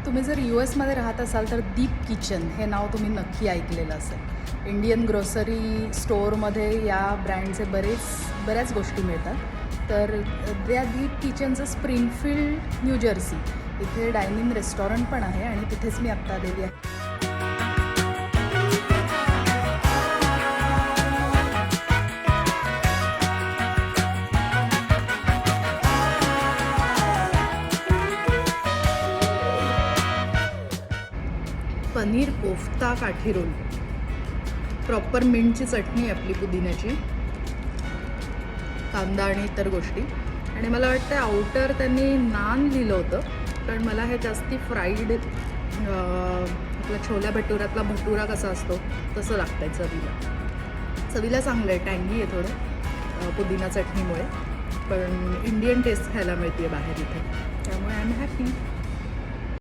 तुम्ही जर US मध्ये राहत असाल तर दीप किचन हे नाव तुम्ही नक्की ऐकलेलं असेल. इंडियन ग्रोसरी स्टोअरमध्ये या ब्रँडचे बऱ्याच गोष्टी मिळतात. तर त्या दीप किचनचं स्प्रिंगफील्ड न्यू जर्सी इथे डायनिंग रेस्टॉरंट पण आहे आणि तिथेच मी आत्ता आलेली आहे. पनीर कोफ्ता काठी रोल, प्रॉपर मिंटची चटणी आपली पुदिन्याची, कांदा आणि इतर गोष्टी. आणि मला वाटतं आउटर त्यांनी नान लिहिलं होतं, कारण मला हे जास्ती फ्राईड आपला छोल्या भटुऱ्यातला भटुरा कसा असतो तसं लागतं आहे चवीला चांगलं आहे. टँगी आहे थोडं पुदिना चटणीमुळे, पण इंडियन टेस्ट खायला मिळते आहे बाहेर इथे, त्यामुळे आय एम हॅपी.